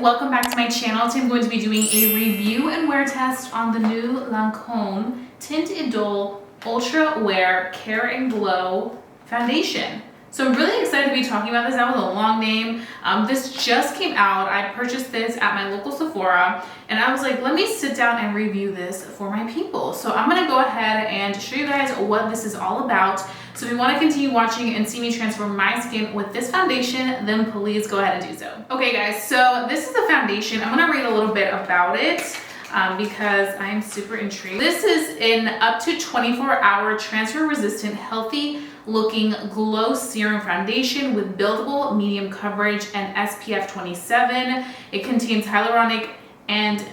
welcome back to my channel. Today I'm going to be doing a review and wear test on the new Lancôme Tint IDOLE Ultra Wear Care and Glow Foundation. So I'm really excited to be talking about this. That was a long name. This just came out. I purchased this at my local Sephora and I was like, let me sit down and review this for my people. So I'm gonna go ahead and show you guys what this is all about. So if you want to continue watching and see me transform my skin with this foundation, then please go ahead and do so. Okay guys, so this is the foundation. I'm gonna read a little bit about it because I'm super intrigued. This is an up to 24-hour transfer resistant, healthy looking glow serum foundation with buildable medium coverage and SPF 27. It contains hyaluronic and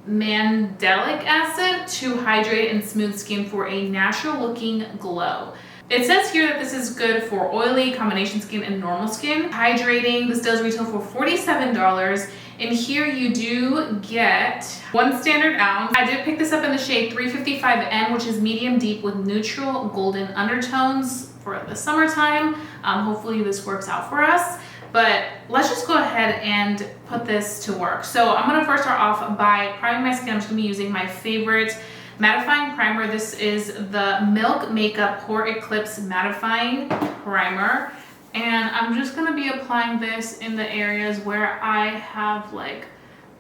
mandelic acid to hydrate and smooth skin for a natural looking glow. It says here that this is good for oily, combination skin, and normal skin. Hydrating, this does retail for $47. And here you do get 1 standard ounce. I did pick this up in the shade 355N, which is medium deep with neutral golden undertones for the summertime. Hopefully this works out for us. But let's just go ahead and put this to work. So I'm gonna first start off by priming my skin. I'm just gonna be using my favorite mattifying primer. This is the Milk Makeup Pore Eclipse Mattifying Primer. And I'm just gonna be applying this in the areas where I have like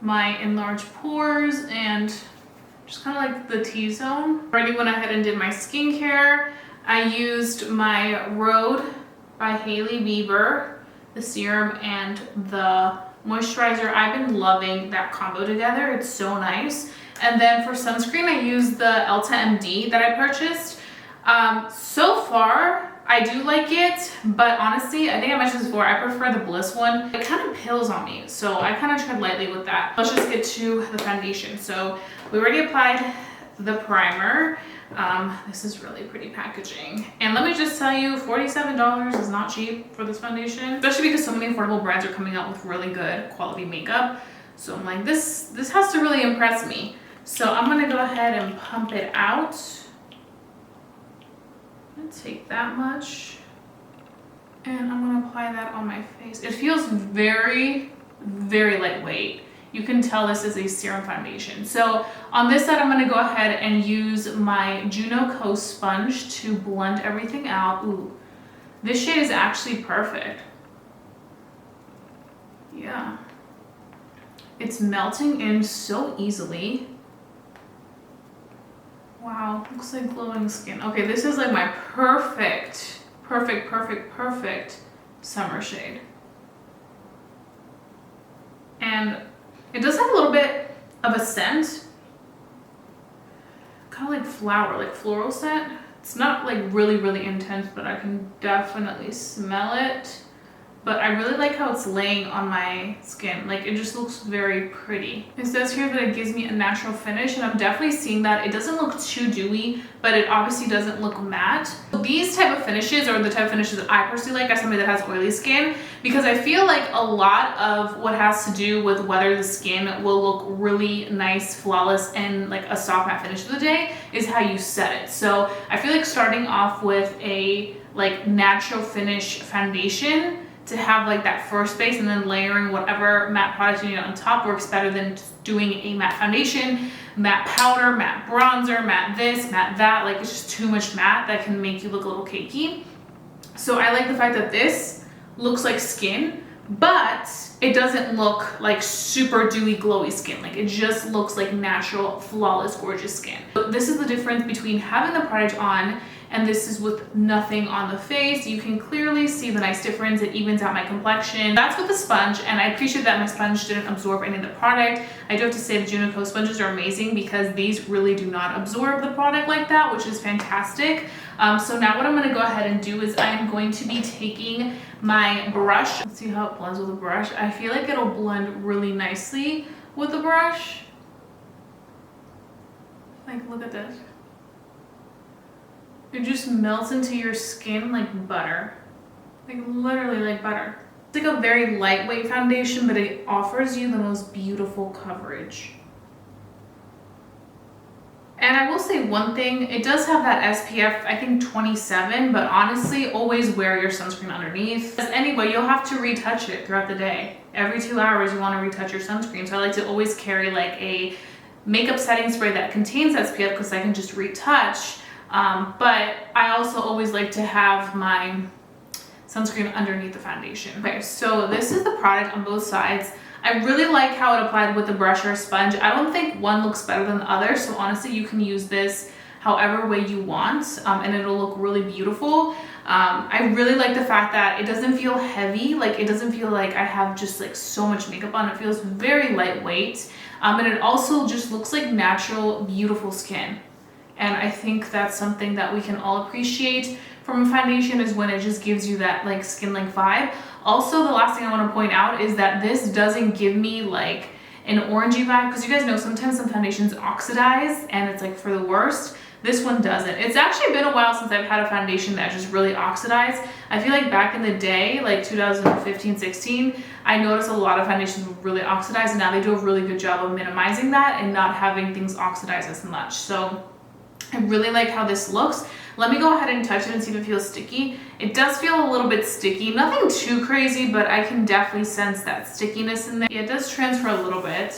my enlarged pores and just kind of like the T-zone. Already went ahead and did my skincare. I used my Rhode by Hailey Bieber, the serum and the moisturizer. I've been loving that combo together. It's so nice. And then for sunscreen, I used the Ulta MD that I purchased. So far, I do like it, but honestly, I think I mentioned this before, I prefer the Bliss one. It kind of pills on me, so I kind of tread lightly with that. Let's just get to the foundation. So we already applied the primer. This is really pretty packaging. And let me just tell you, $47 is not cheap for this foundation, especially because so many affordable brands are coming out with really good quality makeup. So I'm like, this has to really impress me. So I'm gonna go ahead and pump it out. Take that much and I'm going to apply that on my face. It feels very, very lightweight. You can tell this is a serum foundation. So on this side, I'm going to go ahead and use my Juno Co sponge to blend everything out. Ooh, this shade is actually perfect. Yeah, it's melting in so easily. Wow, looks like glowing skin. Okay, this is like my perfect summer shade. And it does have a little bit of a scent. Kind of like flower, like floral scent. It's not like really intense, but I can definitely smell it. But I really like how it's laying on my skin. Like, it just looks very pretty. It says here that it gives me a natural finish, and I'm definitely seeing that. It doesn't look too dewy, but it obviously doesn't look matte. These type of finishes are the type of finishes that I personally like as somebody that has oily skin, because I feel like a lot of what has to do with whether the skin will look really nice, flawless, and like a soft matte finish of the day is how you set it. So I feel like starting off with a like natural finish foundation to have like that first base and then layering whatever matte product you need on top works better than just doing a matte foundation, matte powder, matte bronzer, matte this, matte that. Like, it's just too much matte that can make you look a little cakey. So I like the fact that this looks like skin, but it doesn't look like super dewy, glowy skin. Like, it just looks like natural, flawless, gorgeous skin. So this is the difference between having the product on and this is with nothing on the face. You can clearly see the nice difference. It evens out my complexion. That's with the sponge, and I appreciate that my sponge didn't absorb any of the product. I do have to say the Juno Co sponges are amazing because these really do not absorb the product like that, which is fantastic. So now what I'm gonna go ahead and do is I'm going to be taking my brush. Let's see how it blends with the brush. I feel like it'll blend really nicely with the brush. Like, look at this. It just melts into your skin like butter. Like, literally like butter. It's like a very lightweight foundation, but it offers you the most beautiful coverage. And I will say one thing, it does have that SPF, I think 27, but honestly, always wear your sunscreen underneath. Because anyway, you'll have to retouch it throughout the day. Every 2 hours, you want to retouch your sunscreen. So I like to always carry like a makeup setting spray that contains SPF because I can just retouch. But I also always like to have my sunscreen underneath the foundation. Okay, so this is the product on both sides. I really like how it applied with the brush or sponge. I don't think one looks better than the other, so honestly you can use this however way you want, and it'll look really beautiful. I really like the fact that it doesn't feel heavy, like it doesn't feel like I have just like so much makeup on. It feels very lightweight, and it also just looks like natural, beautiful skin. And I think that's something that we can all appreciate from a foundation, is when it just gives you that like skin-like vibe. Also, the last thing I want to point out is that this doesn't give me like an orangey vibe, because you guys know sometimes some foundations oxidize and it's like for the worst. This one doesn't. It's actually been a while since I've had a foundation that just really oxidized. I feel like back in the day, like 2015, 16, I noticed a lot of foundations would really oxidize, and now they do a really good job of minimizing that and not having things oxidize as much. So I really like how this looks. Let me go ahead and touch it and see if it feels sticky. It does feel a little bit sticky, nothing too crazy, but I can definitely sense that stickiness in there. Yeah, it does transfer a little bit,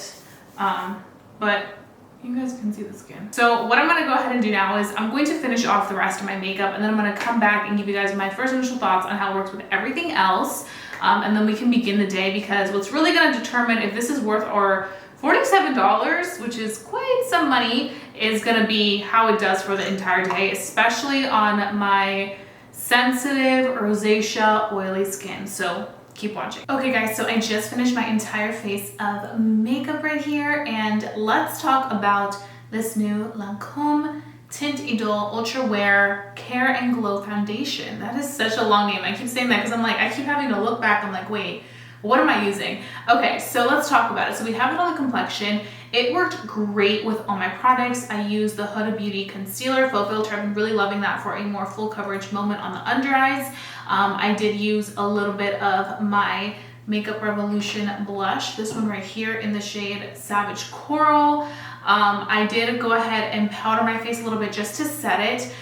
but you guys can see the skin. So what I'm gonna go ahead and do now is I'm going to finish off the rest of my makeup, and then I'm gonna come back and give you guys my first initial thoughts on how it works with everything else, and then we can begin the day, because what's really gonna determine if this is worth our $47, which is quite some money, is gonna be how it does for the entire day, especially on my sensitive, rosacea, oily skin. So keep watching. Okay guys, so I just finished my entire face of makeup right here, and let's talk about this new LancômeTEINT IDOLE Ultra Wear Care and Glow Foundation. That is such a long name. I keep saying that because I'm like, I keep having to look back. I'm like, wait, what am I using? Okay, so let's talk about it. So we have it on the complexion. It worked great with all my products. I used the Huda Beauty Concealer Faux Filter. I've been really loving that for a more full coverage moment on the under eyes. I did use a little bit of my Makeup Revolution blush, this one right here in the shade Savage Coral. I did go ahead and powder my face a little bit just to set it,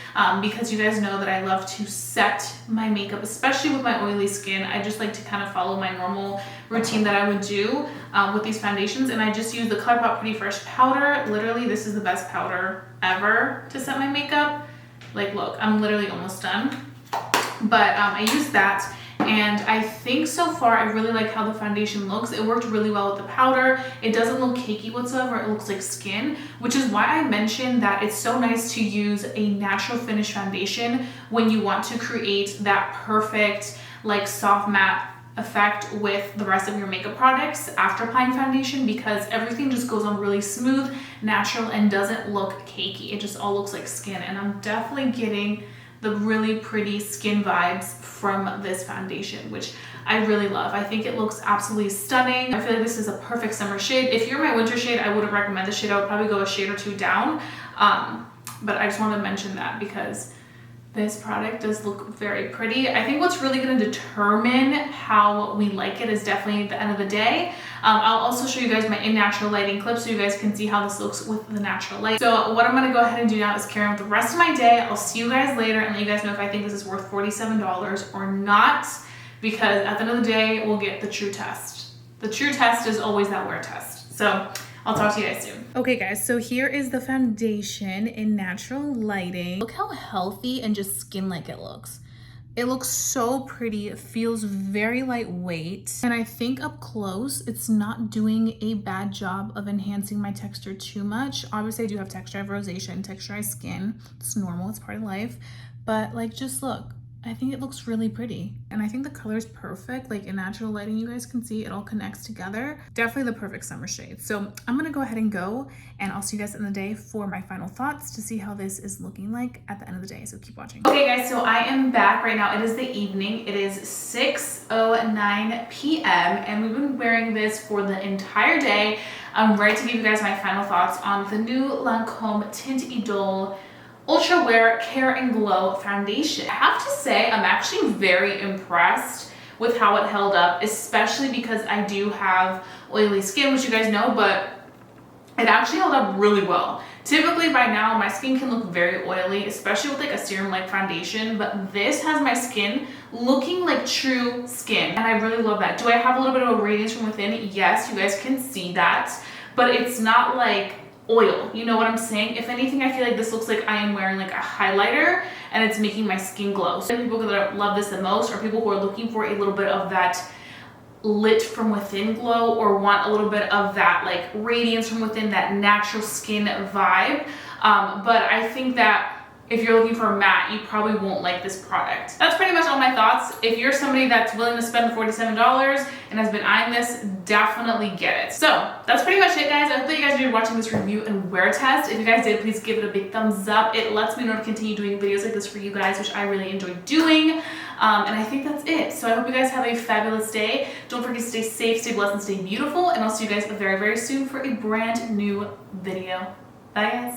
because you guys know that I love to set my makeup, especially with my oily skin. I just like to kind of follow my normal routine that I would do with these foundations, and I just use the ColourPop Pretty Fresh powder. Literally, this is the best powder ever to set my makeup. Like, look, I'm literally almost done. But I used that, and I think so far I really like how the foundation looks. It worked really well with the powder. It doesn't look cakey whatsoever. It looks like skin, which is why I mentioned that it's so nice to use a natural finish foundation when you want to create that perfect like soft matte effect with the rest of your makeup products after applying foundation, because everything just goes on really smooth, natural, and doesn't look cakey. It just all looks like skin, and I'm definitely getting the really pretty skin vibes from this foundation, which I really love. I think it looks absolutely stunning. I feel like this is a perfect summer shade. If you're my winter shade, I wouldn't recommend this shade. I would probably go a shade or two down. But I just wanted to mention that because this product does look very pretty. I think what's really going to determine how we like it is definitely the end of the day. I'll also show you guys my in natural lighting clip so you guys can see how this looks with the natural light. So what I'm going to go ahead and do now is carry on with the rest of my day. I'll see you guys later and let you guys know if I think this is worth $47 or not, because at the end of the day, we'll get the true test. The true test is always that wear test. So I'll talk to you guys soon. Okay guys, so here is the foundation in natural lighting. Look how healthy and just skin-like it looks. It looks so pretty. It feels very lightweight. And I think up close, it's not doing a bad job of enhancing my texture too much. Obviously I do have texture, I have rosacea and texturized skin. It's normal, it's part of life. But like, just look. I think it looks really pretty, and I think the color is perfect. Like in natural lighting, you guys can see it all connects together. Definitely the perfect summer shade. So I'm gonna go ahead and go, and I'll see you guys in the day for my final thoughts to see how this is looking like at the end of the day. So keep watching. Okay guys, so I am back right now. It is the evening. It is 6:09 p.m. and we've been wearing this for the entire day. I'm ready to give you guys my final thoughts on the new LancômeTEINT IDOLE Ultra Wear Care and Glow Foundation. I have to say, I'm actually very impressed with how it held up, especially because I do have oily skin, which you guys know, but it actually held up really well. Typically by now my skin can look very oily, especially with like a serum like foundation, but this has my skin looking like true skin, and I really love that. Do I have a little bit of a radiance from within? Yes, you guys can see that, but it's not like oil, you know what I'm saying? If anything, I feel like this looks like I am wearing like a highlighter and it's making my skin glow. So the people that love this the most are people who are looking for a little bit of that lit from within glow, or want a little bit of that like radiance from within, that natural skin vibe. But I think that if you're looking for a matte, you probably won't like this product. That's pretty much all my thoughts. If you're somebody that's willing to spend the $47 and has been eyeing this, definitely get it. So that's pretty much it, guys. I hope that you guys enjoyed watching this review and wear test. If you guys did, please give it a big thumbs up. It lets me know to continue doing videos like this for you guys, which I really enjoy doing. And I think that's it. So I hope you guys have a fabulous day. Don't forget to stay safe, stay blessed, and stay beautiful. And I'll see you guys very, very soon for a brand new video. Bye, guys.